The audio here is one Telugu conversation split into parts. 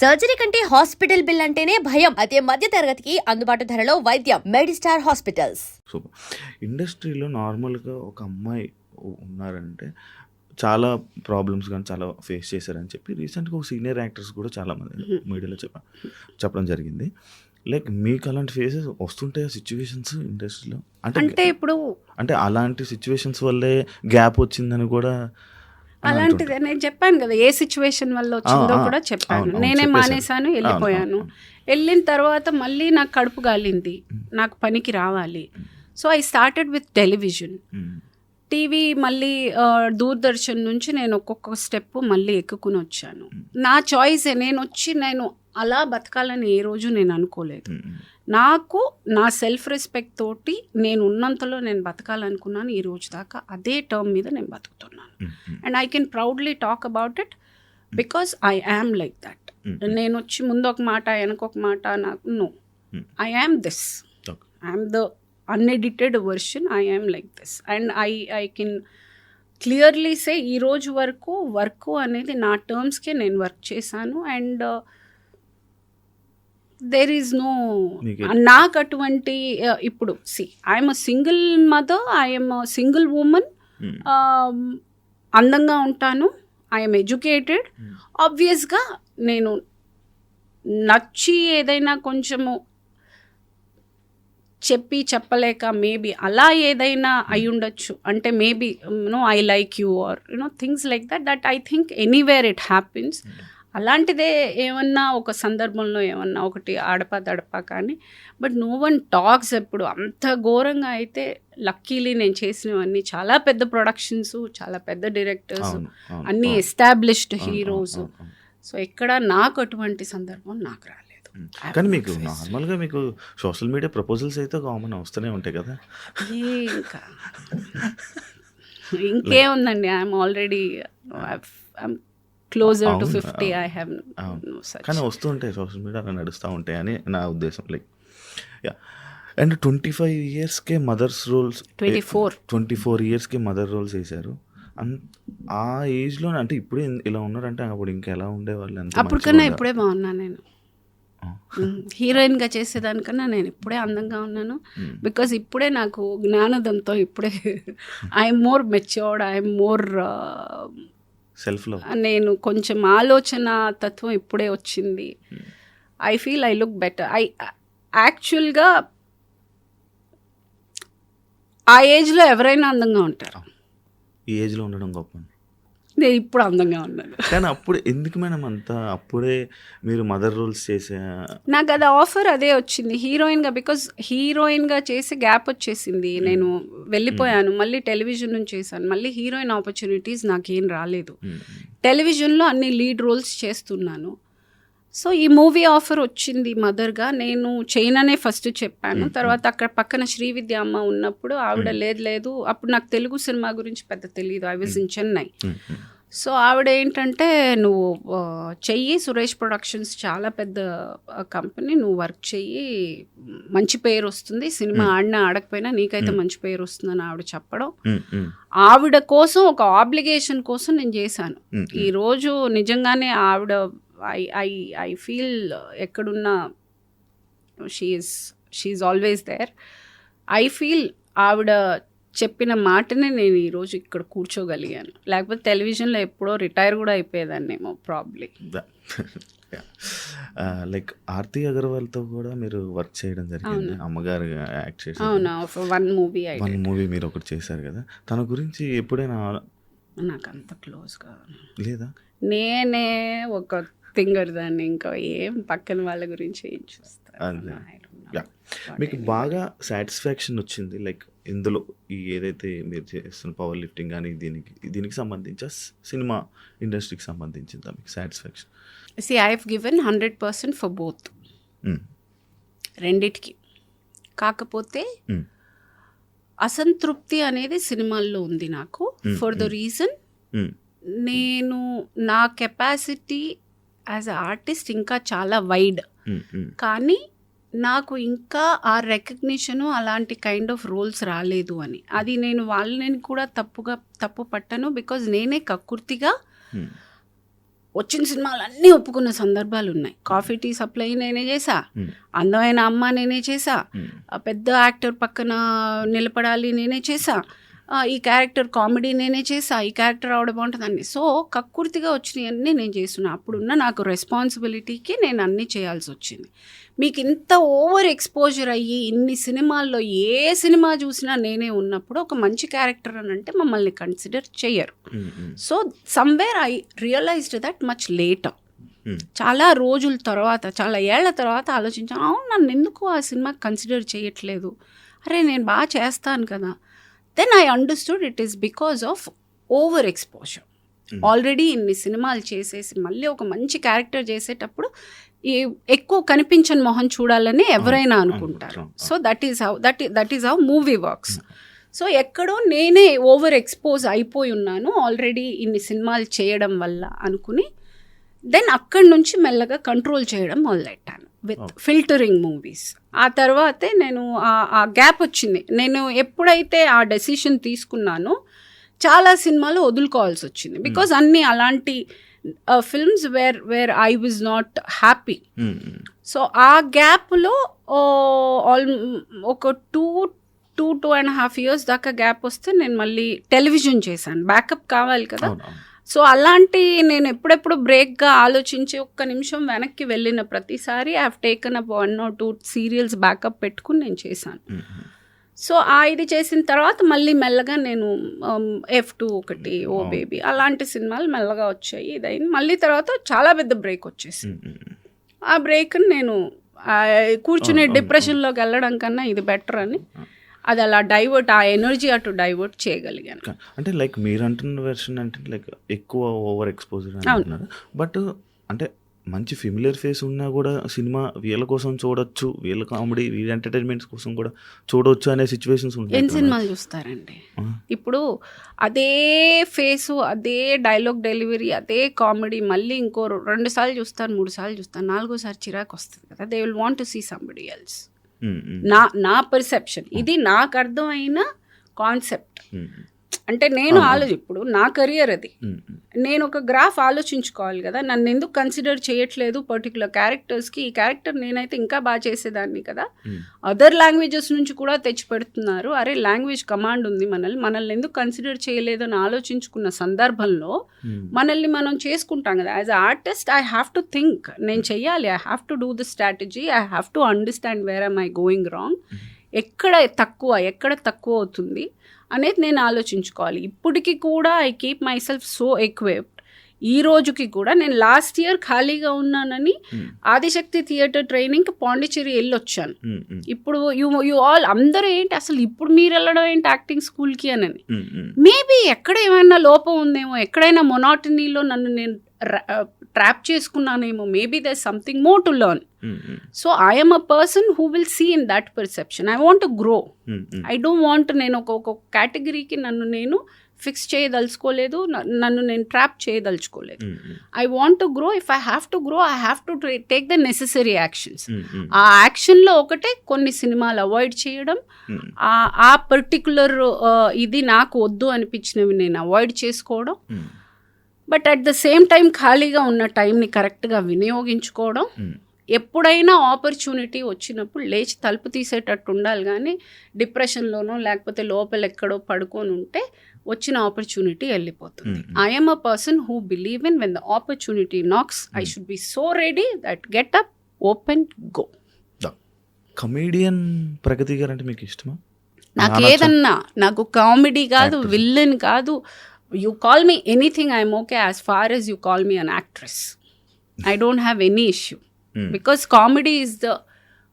సర్జరీ కంటే హాస్పిటల్ బిల్ అంటేనే భయం. అదే మధ్య తరగతికి అందుబాటు ధరలో వైద్యం. Medistar hospitals. సూపర్. ఇండస్ట్రీలో నార్మల్‌గా ఒక అమ్మాయి ఉన్నారంటే చాలా ప్రాబ్లమ్స్ గాని చాలా ఫేస్ చేశారని చెప్పి రీసెంట్‌గా ఒక సీనియర్ యాక్టర్స్ కూడా చాలామంది మీడియాలో చెప్పడం జరిగింది. లైక్ మీకు అలాంటి ఫేసెస్ వస్తుంటాయా సిట్యుయేషన్స్ ఇండస్ట్రీలో? అంటే ఇప్పుడు అంటే అలాంటి సిట్యుయేషన్స్ వల్లే గ్యాప్ వచ్చిందని కూడా అలాంటిదే నేను చెప్పాను కదా, ఏ సిచ్యువేషన్ వల్ల వచ్చిందో కూడా చెప్పాను. నేనే మానేశాను, వెళ్ళిపోయాను. వెళ్ళిన తర్వాత మళ్ళీ నాకు కడుపు గాలింది, నాకు పనికి రావాలి. So I started with television. TV మళ్ళీ దూరదర్శన్ నుంచి నేను ఒక్కొక్క స్టెప్ మళ్ళీ ఎక్కుకుని వచ్చాను. నా చాయిసే. నేను అలా బతకాలని ఏ రోజు నేను అనుకోలేదు. నాకు నా సెల్ఫ్ రెస్పెక్ట్ తోటి నేను ఉన్నంతలో నేను బతకాలనుకున్నాను. ఈ రోజు దాకా అదే టర్మ్ మీద నేను బతుకుతున్నాను. And I can proudly talk about it because I am like that. నేను వచ్చి ముందు ఒక మాట వెనకొక మాట, నాకు no, I am this. I am the unedited version. I am like this. And I can clearly say ఈ రోజు వరకు వర్క్ అనేది నా టర్మ్స్కే నేను వర్క్ చేశాను. అండ్ దేర్ ఈజ్ నో, నాకు అటువంటి ఇప్పుడు I'm a single mother, I'm a single women, అందంగా ఉంటాను, ఐఎమ్ ఎడ్యుకేటెడ్. ఆబ్వియస్గా నేను నచ్చి ఏదైనా కొంచెము చెప్పలేక మేబీ అలా ఏదైనా అయి ఉండొచ్చు. అంటే maybe I like you or things like that I think anywhere it happens. అలాంటిదే ఏమన్నా ఒక సందర్భంలో ఏమన్నా ఒకటి ఆడపా కానీ, బట్ నో వన్ టాక్స్. ఎప్పుడు అంత ఘోరంగా అయితే లక్కీలీ నేను చేసినవన్నీ చాలా పెద్ద ప్రొడక్షన్స్, చాలా పెద్ద డైరెక్టర్స్, అన్నీ ఎస్టాబ్లిష్డ్ హీరోస్. సో ఎక్కడ నాకు అటువంటి సందర్భం నాకు రాలేదు. కానీ మీకు నార్మల్గా మీకు సోషల్ మీడియా ప్రపోజల్స్ అయితే కామన్ వస్తూనే ఉంటాయి కదా? ఇంకేముందండి, I'm already closer to 50. I have no such. కానీ వస్తూ ఉంటాయి సోషల్ మీడియా, నడుస్తూ ఉంటాయి అని నా ఉద్దేశం. Like ya. అండ్ 25 ఇయర్స్కే మదర్స్ రోల్స్, 24 ఇయర్స్కి మదర్ రోల్స్ వేశారు. ఆ ఏజ్లో అంటే ఇప్పుడే ఇలా ఉన్నారంటే అప్పుడు ఇంకా ఎలా ఉండేవాళ్ళు? అప్పటికన్నా ఇప్పుడే బాగున్నా. నేను హీరోయిన్గా చేసేదానికన్నా నేను ఇప్పుడే అందంగా ఉన్నాను. బికాజ్ ఇప్పుడే నాకు జ్ఞానోదంతో ఇప్పుడే I'm more matured, I'm more self love. నేను కొంచెం ఆలోచన తత్వం ఇప్పుడే వచ్చింది. I feel I look better. యాక్చువల్గా ఆ ఏజ్లో ఎవరైనా అందంగా ఉంటారు. ఈ ఏజ్లో ఉండడం గొప్ప. నేను ఇప్పుడు అందంగా ఉన్నాను. కానీ అప్పుడు ఎందుకు మేడం అంతా అప్పుడే మీరు మదర్ రోల్స్ చేసే? నాకు అది ఆఫర్ అదే వచ్చింది హీరోయిన్గా. బికాజ్ హీరోయిన్గా చేసి గ్యాప్ వచ్చేసింది, నేను వెళ్ళిపోయాను. మళ్ళీ టెలివిజన్ నుంచి చేశాను. మళ్ళీ హీరోయిన్ ఆపర్చునిటీస్ నాకేం రాలేదు. టెలివిజన్లో అన్ని లీడ్ రోల్స్ చేస్తున్నాను. సో ఈ మూవీ ఆఫర్ వచ్చింది మదర్గా. నేను చేయననే ఫస్ట్ చెప్పాను. తర్వాత అక్కడ పక్కన శ్రీవిద్య అమ్మ ఉన్నప్పుడు ఆవిడ లేదు, అప్పుడు నాకు తెలుగు సినిమా గురించి పెద్ద తెలియదు. I was in Chennai. So ఆవిడ ఏంటంటే, నువ్వు చెయ్యి, సురేష్ ప్రొడక్షన్స్ చాలా పెద్ద కంపెనీ, నువ్వు వర్క్ చెయ్యి, మంచి పేరు వస్తుంది, సినిమా ఆడినా ఆడకపోయినా నీకైతే మంచి పేరు వస్తుందని ఆవిడ చెప్పడం. ఆవిడ కోసం ఒక ఆబ్లిగేషన్ కోసం నేను చేశాను. ఈరోజు నిజంగానే ఆవిడ I feel ఎక్కడున్నా she is always there. I feel ఆవిడ చెప్పిన మాటనే నేను ఈరోజు ఇక్కడ కూర్చోగలిగాను. లేకపోతే టెలివిజన్లో ఎప్పుడో రిటైర్ కూడా అయిపోయేదాన్నేమో ప్రాబ్లీ. లైక్ ఆర్తి అగర్వాల్తో కూడా మీరు వర్క్ చేయడం జరిగింది, అమ్మగారు యాక్ట్ చేశారు. అవునా, వన్ మూవీ మీరు ఒకటి చేశారు కదా. తన గురించి ఎప్పుడైనా నాకు అంత క్లోజ్గా లేదా? నేనే ఒక థింగర్ దాన్ని, ఇంకా ఏం పక్కన వాళ్ళ గురించి ఏం చూస్తాను. మీకు బాగా సాటిస్ఫాక్షన్ వచ్చింది లైక్ ఇందులో ఈ ఏదైతే మీరు చేస్తున్న పవర్ లిఫ్టింగ్ కానీ దీనికి సంబంధించి సినిమా ఇండస్ట్రీకి సంబంధించిందా మీకు satisfaction? I have given 100% for both, రెండిటికి. కాకపోతే అసంతృప్తి అనేది సినిమాల్లో ఉంది నాకు. ఫర్ ద రీజన్, నేను నా కెపాసిటీ యాజ్ అ ఆర్టిస్ట్ ఇంకా చాలా వైడ్, కానీ నాకు ఇంకా ఆ రికగ్నిషను అలాంటి కైండ్ ఆఫ్ రోల్స్ రాలేదు అని. అది నేను వాళ్ళని కూడా తప్పు పట్టను. బికాజ్ నేనే కక్కుర్తిగా వచ్చిన సినిమాలు అన్నీ ఒప్పుకున్న సందర్భాలు ఉన్నాయి. కాఫీ టీ సప్లై నేనే చేసా, అందమైన అమ్మ నేనే చేసా, పెద్ద యాక్టర్ పక్కన నిలబడాలి నేనే చేసా, ఈ క్యారెక్టర్ కామెడీ నేనే చేసా, ఈ క్యారెక్టర్ రావడం బాగుంటుంది అన్నీ. సో కక్కుర్తిగా వచ్చినవన్నీ నేను చేస్తున్నా. అప్పుడున్న నాకు రెస్పాన్సిబిలిటీకి నేను అన్నీ చేయాల్సి వచ్చింది. మీకు ఇంత ఓవర్ ఎక్స్పోజర్ అయ్యి ఇన్ని సినిమాల్లో ఏ సినిమా చూసినా నేనే ఉన్నప్పుడు ఒక మంచి క్యారెక్టర్ అని అంటే మమ్మల్ని కన్సిడర్ చెయ్యరు. So somewhere I realized that much later. చాలా రోజుల తర్వాత, చాలా ఏళ్ల తర్వాత ఆలోచించాను, అవును నన్ను ఎందుకు ఆ సినిమా కన్సిడర్ చేయట్లేదు, అరే నేను బాగా చేస్తాను కదా. Then I understood it is because of over exposure. Already ఇన్ని సినిమాలు చేసేసి మళ్ళీ ఒక మంచి క్యారెక్టర్ చేసేటప్పుడు ఎక్కువ కనిపించని మొహం చూడాలని ఎవరైనా అనుకుంటారు. So that is how movie works. So ఎక్కడో నేనే ఓవర్ ఎక్స్పోజ్ అయిపోయి ఉన్నాను ఆల్రెడీ ఇన్ని సినిమాలు చేయడం వల్ల అనుకుని దెన్ అక్కడి నుంచి మెల్లగా కంట్రోల్ చేయడం మొదలెట్టాను విత్ ఫిల్టరింగ్ మూవీస్. ఆ తర్వాతే నేను ఆ గ్యాప్ వచ్చింది. నేను ఎప్పుడైతే ఆ డెసిషన్ తీసుకున్నానో చాలా సినిమాలు వదులుకోవాల్సి వచ్చింది. బికాజ్ అన్నీ అలాంటి films where I was not happy. So ఆ గ్యాప్లో ఒక 2.5 years దాకా గ్యాప్ వస్తే నేను మళ్ళీ టెలివిజన్ చేశాను. బ్యాకప్ కావాలి కదా. సో అలాంటి నేను ఎప్పుడెప్పుడు బ్రేక్గా ఆలోచించి ఒక్క నిమిషం వెనక్కి వెళ్ళిన ప్రతిసారి I have taken up 1 or 2 serials backup పెట్టుకుని నేను చేశాను. సో ఇది చేసిన తర్వాత మళ్ళీ మెల్లగా నేను F2 ఒకటి, ఓ బేబీ అలాంటి సినిమాలు మెల్లగా వచ్చాయి. ఇదైంది. మళ్ళీ తర్వాత చాలా పెద్ద బ్రేక్ వచ్చేసింది. ఆ బ్రేక్ని నేను కూర్చుని డిప్రెషన్లోకి వెళ్ళడం కన్నా ఇది బెటర్ అని అది అలా డైవర్ట్, ఆ ఎనర్జీ అటు డైవర్ట్ చేయగలిగాను. అంటే లైక్ మీరు అంటున్న వెర్షన్ అంటే లైక్ ఎక్కువ ఓవర్ ఎక్స్పోజర్ అంటున్నారు. బట్ అంటే మంచి ఫెమిలియర్ ఫేస్ ఉన్నా కూడా సినిమా వీళ్ళ కోసం చూడొచ్చు, వీళ్ళ కామెడీ వీళ్ళ ఎంటర్టైన్మెంట్స్ కోసం కూడా చూడొచ్చు అనే సిచ్యువేషన్స్ ఉంటాయి. ఎన్ని సినిమాలు చూస్తారండి ఇప్పుడు అదే ఫేసు, అదే డైలాగ్ డెలివరీ, అదే కామెడీ మళ్ళీ ఇంకో 2 సార్లు చూస్తాను, 3 సార్లు చూస్తాను, 4వ సారి చిరాకు వస్తుంది కదా. They will want to see somebody else. నా పర్సెప్షన్ ఇది, నాకు అర్థమైన కాన్సెప్ట్. అంటే నేను ఇప్పుడు నా కెరియర్ అది, నేను ఒక గ్రాఫ్ ఆలోచించుకోవాలి కదా. నన్ను ఎందుకు కన్సిడర్ చేయట్లేదు పర్టికులర్ క్యారెక్టర్స్కి? ఈ క్యారెక్టర్ నేనైతే ఇంకా బాగా చేసేదాన్ని కదా. అదర్ లాంగ్వేజెస్ నుంచి కూడా తెచ్చి పెడుతున్నారు. అరే లాంగ్వేజ్ కమాండ్ ఉంది, మనల్ని ఎందుకు కన్సిడర్ చేయలేదు అని ఆలోచించుకున్న సందర్భంలో మనల్ని మనం చేసుకుంటాం కదా. As a artist I have to think, నేను చెయ్యాలి, I have to do the strategy, I have to understand where am I going wrong, ఎక్కడ తక్కువ అవుతుంది అనేది నేను ఆలోచించుకోవాలి. ఇప్పటికి కూడా I keep myself so equipped. ఈ రోజుకి కూడా నేను లాస్ట్ ఇయర్ ఖాళీగా ఉన్నానని ఆదిశక్తి థియేటర్ ట్రైనింగ్కి పాండిచ్చేరి వెళ్ళొచ్చాను. ఇప్పుడు యూ ఆల్ అందరూ ఏంటి అసలు ఇప్పుడు మీరు వెళ్ళడం ఏంటి యాక్టింగ్ స్కూల్కి అని. మేబీ ఎక్కడ ఏమైనా లోపం ఉందేమో, ఎక్కడైనా మొనాటనీలో నన్ను నేను ట్రాప్ చేసుకున్నానేమో. Maybe there something more to learn. So I'm a person who will see in that perception. I want to grow. I don't want నేను ఒక కేటగిరీకి నన్ను నేను ఫిక్స్ చేయదలుచుకోలేదు, నన్ను నేను ట్రాప్ చేయదలుచుకోలేదు. I want to grow. If I have to grow I have to take the necessary actions. ఆ యాక్షన్లో ఒకటే కొన్ని సినిమాలు అవాయిడ్ చేయడం, ఆ పర్టికులర్ ఇది నాకు వద్దు అనిపించినవి నేను అవాయిడ్ చేసుకోవడం. But at the same time ఖాళీగా ఉన్న టైంని కరెక్ట్గా వినియోగించుకోవడం. ఎప్పుడైనా ఆపర్చునిటీ వచ్చినప్పుడు లేచి తలుపు తీసేటట్టు ఉండాలి, కానీ డిప్రెషన్లోనో లేకపోతే లోపల ఎక్కడో పడుకొని ఉంటే వచ్చిన ఆపర్చునిటీ వెళ్ళిపోతుంది. I'm a person who believe in when the opportunity knocks I should be so ready that get up, open, go. Comedian Pragathi గారు అంటే మీకు ఇష్టమా? నాకు ఏదన్నా, నాకు కామెడీ కాదు, విల్లన్ కాదు, you call me anything, I'm okay as far as you call me an actress. I don't have any issue because comedy is the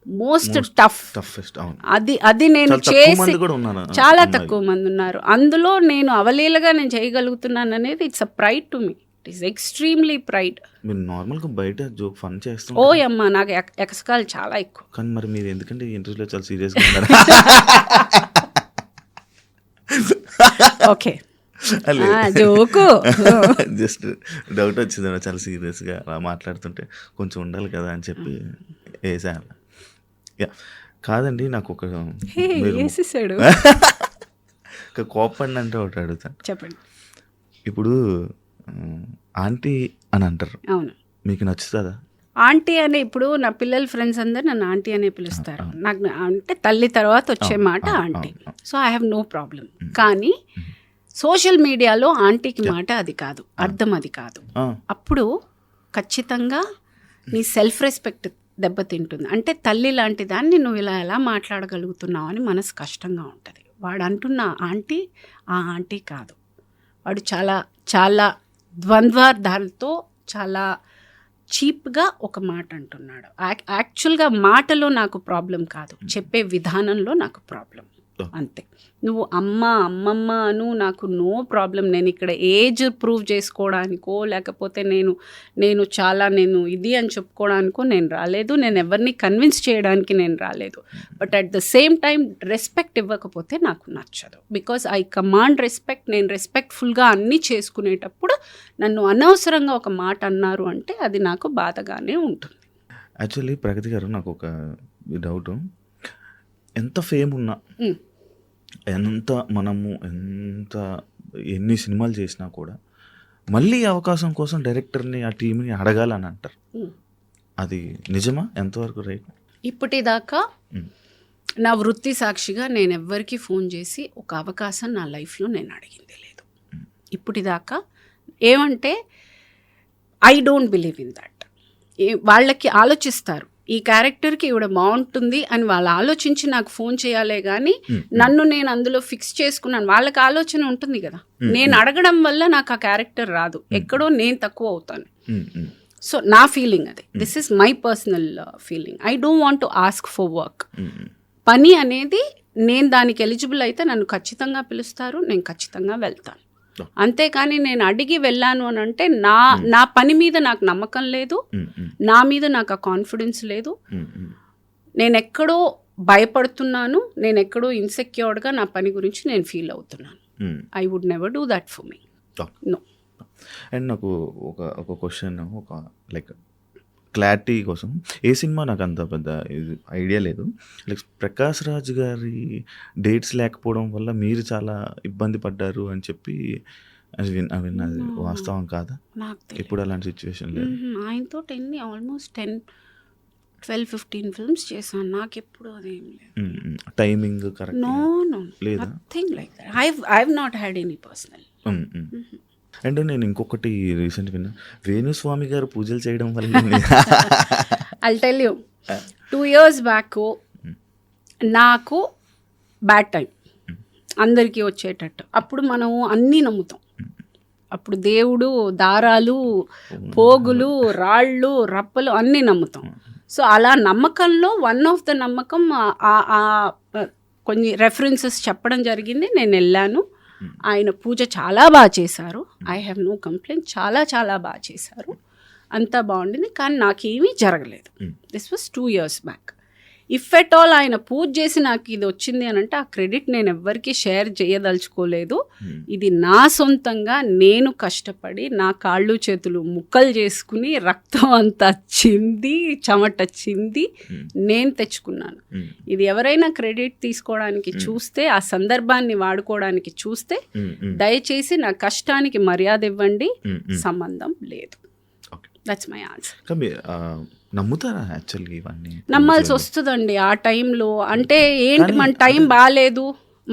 most toughest. అది నేను చేసి చాలా తక్కువ మంది ఉన్నారు. అందులో నేను అవలీలగా నేను చేయగలుగుతున్నాను అనేది it's a pride to me. It is extremely pride. మీరు నార్మల్గా బయట జోక్ ఫన్ చేస్తాం. ఓ అమ్మా, నాకు ఎకసకాలు చాలా ఎక్కువ. కానీ మరి మీరు ఎందుకంటే ఇంటర్వ్యూలో చాలా సీరియస్గా ఉన్నారు. ఓకే జోకు, జస్ట్ డౌట్ వచ్చింది, చాలా సీరియస్గా అలా మాట్లాడుతుంటే కొంచెం ఉండాలి కదా అని చెప్పి వేసాను. కాదండి, నాకు ఒక కోపండి అంటే ఒకటి అడుగుతాను. చెప్పండి. ఇప్పుడు ఆంటీ అని అంటారు, అవును. మీకు నచ్చుతుందా? ఆంటీ అనే ఇప్పుడు నా పిల్లల ఫ్రెండ్స్ అందరు నన్ను ఆంటీ అనే పిలుస్తారు. నాకు అంటే తల్లి తర్వాత వచ్చే మాట aunty. So I have no problem. కానీ సోషల్ మీడియాలో ఆంటీకి మాట అది కాదు, అర్థం అది కాదు. అప్పుడు ఖచ్చితంగా నీ సెల్ఫ్ రెస్పెక్ట్ దెబ్బతింటుంది. అంటే తల్లి లాంటి దాన్ని నువ్వు ఇలా ఎలా మాట్లాడగలుగుతున్నావు అని మనసు కష్టంగా ఉంటుంది. వాడు అంటున్న ఆంటీ ఆ ఆంటీ కాదు, వాడు చాలా చాలా ద్వంద్వార్థాలతో చాలా చీప్గా ఒక మాట అంటున్నాడు. యాక్చువల్గా మాటలో నాకు ప్రాబ్లం కాదు, చెప్పే విధానంలో నాకు ప్రాబ్లం, అంతే. నువ్వు అమ్మమ్మ అను, నాకు నో ప్రాబ్లం. నేను ఇక్కడ ఏజ్ ప్రూవ్ చేసుకోవడానికో లేకపోతే నేను చాలా ఇది అని చెప్పుకోవడానికో నేను రాలేదు. నేను ఎవరిని కన్విన్స్ చేయడానికి నేను రాలేదు. But at the same time respect ఇవ్వకపోతే నాకు నచ్చదు. Because I command respect. నేను రెస్పెక్ట్ఫుల్గా అన్నీ చేసుకునేటప్పుడు నన్ను అనవసరంగా ఒక మాట అన్నారు అంటే అది నాకు బాధగానే ఉంటుంది. యాక్చువల్లీ ప్రగతి గారు, నాకు ఒక డౌట్. ఎంత ఫేమ్ ఉన్నా, ఎన్ని సినిమాలు చేసినా కూడా మళ్ళీ అవకాశం కోసం డైరెక్టర్ని, ఆ టీంని అడగాలని అంటారు. అది నిజమా? ఎంతవరకు రైట్? ఇప్పటిదాకా నా వృత్తి సాక్షిగా నేను ఎవ్వరికి ఫోన్ చేసి ఒక అవకాశం నా లైఫ్లో నేను అడిగిందే లేదు ఇప్పటిదాకా. ఏమంటే I don't believe in that. వాళ్ళకి ఆలోచిస్తారు, ఈ క్యారెక్టర్కి ఇవిడ బాగుంటుంది అని వాళ్ళు ఆలోచించి నాకు ఫోన్ చేయాలే కానీ నన్ను నేను అందులో ఫిక్స్ చేసుకున్నాను. వాళ్ళకి ఆలోచన ఉంటుంది కదా, నేను అడగడం వల్ల నాకు ఆ క్యారెక్టర్ రాదు, ఎక్కడో నేను తక్కువ అవుతాను. సో నా ఫీలింగ్ అది. This is my personal feeling. I don't want to ask for work. పని అనేది నేను దానికి ఎలిజిబుల్ అయితే నన్ను ఖచ్చితంగా పిలుస్తారు, నేను ఖచ్చితంగా వెళ్తాను. అంతేకాని నేను అడిగి వెళ్ళాను అని అంటే నా పని మీద నాకు నమ్మకం లేదు, నా మీద నాకు ఆ కాన్ఫిడెన్స్ లేదు, నేను ఎక్కడో భయపడుతున్నాను, నేను ఎక్కడో ఇన్సెక్యూర్డ్గా నా పని గురించి నేను ఫీల్ అవుతున్నాను. I would never do that for me. No. And నాకు ఒక క్వశ్చన్, ఒక లైక్ క్లారిటీ కోసం. ఏ సినిమా నాకు అంత పెద్ద ఐడియా లేదు. లైక్ ప్రకాష్ రాజ్ గారి డేట్స్ లేకపోవడం వల్ల మీరు చాలా ఇబ్బంది పడ్డారు అని చెప్పి అది విన్నది వాస్తవం కాదా? ఎప్పుడు అలాంటి సిచ్యువేషన్ లేదు. ఆయనతో ఆల్మోస్ట్ 10-12-15 ఫిల్మ్స్ చేశాను. నాకు ఎప్పుడు అదేం లేదు. Timing correct? నో లేదా, nothing like that. I have not had any personal. And నేను ఇంకొకటి రీసెంట్ విన్నా, వేణుస్వామి గారు పూజలు చేయడం వల్ల I'll tell you, 2 years back నాకు బ్యాడ్ టైం అందరికీ వచ్చేటట్టు. అప్పుడు మనం అన్నీ నమ్ముతాం. అప్పుడు దేవుడు, దారాలు, పోగులు, రాళ్ళు, రప్పలు అన్నీ నమ్ముతాం. సో అలా నమ్మకంలో వన్ ఆఫ్ ద నమ్మకం కొన్ని రెఫరెన్సెస్ చెప్పడం జరిగింది. నేను వెళ్ళాను. ఆయన పూజ చాలా బాగా చేశారు. I have no complaint. చాలా చాలా బాగా చేశారు, అంతా బాగుండింది. కానీ నాకేమీ జరగలేదు. దిస్ వాజ్ 2 years బ్యాక్. ఇఫ్ ఎట్ ఆల్ ఆయన పూజ చేసి నాకు ఇది వచ్చింది అని అంటే ఆ క్రెడిట్ నేను ఎవ్వరికీ షేర్ చేయదలుచుకోలేదు. ఇది నా సొంతంగా నేను కష్టపడి నా కాళ్ళు చేతులు ముక్కలు చేసుకుని రక్తం అంతా చింది చెమట చింది నేను తెచ్చుకున్నాను. ఇది ఎవరైనా క్రెడిట్ తీసుకోవడానికి చూస్తే, ఆ సందర్భాన్ని వాడుకోవడానికి చూస్తే దయచేసి నా కష్టానికి మర్యాద ఇవ్వండి, సంబంధం లేదు. That's my answer. నమ్ముతారా యాక్చువల్గా ఇవన్నీ? నమ్మాల్సి వస్తుందండి ఆ టైంలో. అంటే ఏంటి, మన టైం బాగాలేదు,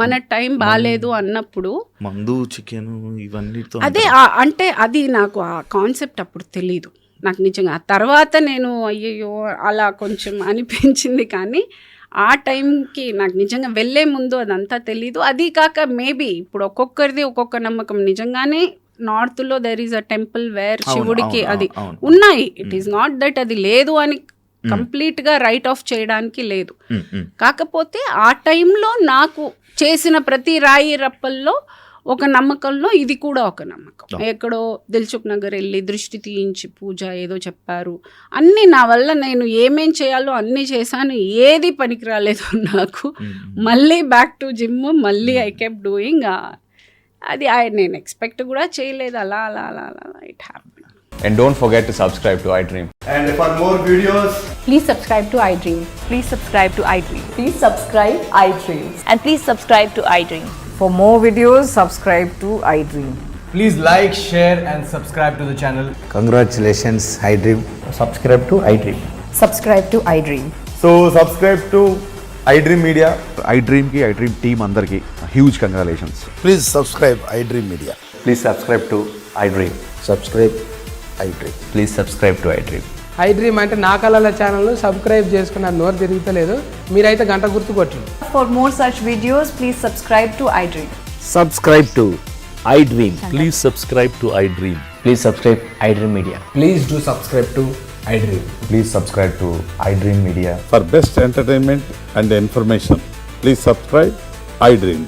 మన టైం బాగాలేదు అన్నప్పుడు మందు, చికెన్ ఇవన్నీ అదే. అంటే అది నాకు ఆ కాన్సెప్ట్ అప్పుడు తెలీదు నాకు నిజంగా. ఆ తర్వాత నేను అయ్యయ్యో అలా కొంచెం అనిపించింది. కానీ ఆ టైంకి నాకు నిజంగా వెళ్ళే ముందు అదంతా తెలీదు. అది కాక మేబీ ఇప్పుడు ఒక్కొక్కరిది ఒక్కొక్క నమ్మకం. నిజంగానే నార్త్లో there is a temple where శివుడికి అది ఉన్నాయి. ఇట్ ఈస్ నాట్ దట్ అది లేదు అని కంప్లీట్గా రైట్ ఆఫ్ చేయడానికి లేదు. కాకపోతే ఆ టైంలో నాకు చేసిన ప్రతి రాయి రప్పల్లో ఒక నమ్మకంలో ఇది కూడా ఒక నమ్మకం. ఎక్కడో దిల్సుఖ్ నగర్ వెళ్ళి దృష్టి తీయించి పూజ ఏదో చెప్పారు. అన్నీ నా వల్ల నేను ఏమేం చేయాలో అన్నీ చేశాను, ఏది పనికి రాలేదు నాకు. మళ్ళీ బ్యాక్ టు జిమ్, మళ్ళీ ఐ కెప్ డూయింగ్. అది నేను ఎక్స్పెక్ట్ కూడా చేయలేదు. అలా అలా అలా అలా it happened. And don't forget to subscribe to iDream. And for more videos, please subscribe to iDream. Please subscribe to iDream. Please subscribe iDream. And please subscribe to iDream. For more videos, subscribe to iDream. Please like, share, and subscribe to the channel. Congratulations, iDream. Subscribe to iDream. Subscribe to iDream. So subscribe to iDream Media. iDream की iDream team अंदर की huge congratulations. Please subscribe iDream Media. Please subscribe to iDream. Subscribe iDream. Please subscribe to iDream. iDream అంటే నా కళల ఛానల్ను సబ్స్క్రైబ్ చేసుకున్న నోరు తిరుగుతలేదు, మీరైతే గంట గుర్తు కొట్టండి. For more such videos, please subscribe to iDream. Subscribe to iDream. Please subscribe to iDream. Please subscribe iDream Media. Please do subscribe to iDream. Please subscribe to iDream Media. For best entertainment and information, please subscribe iDream.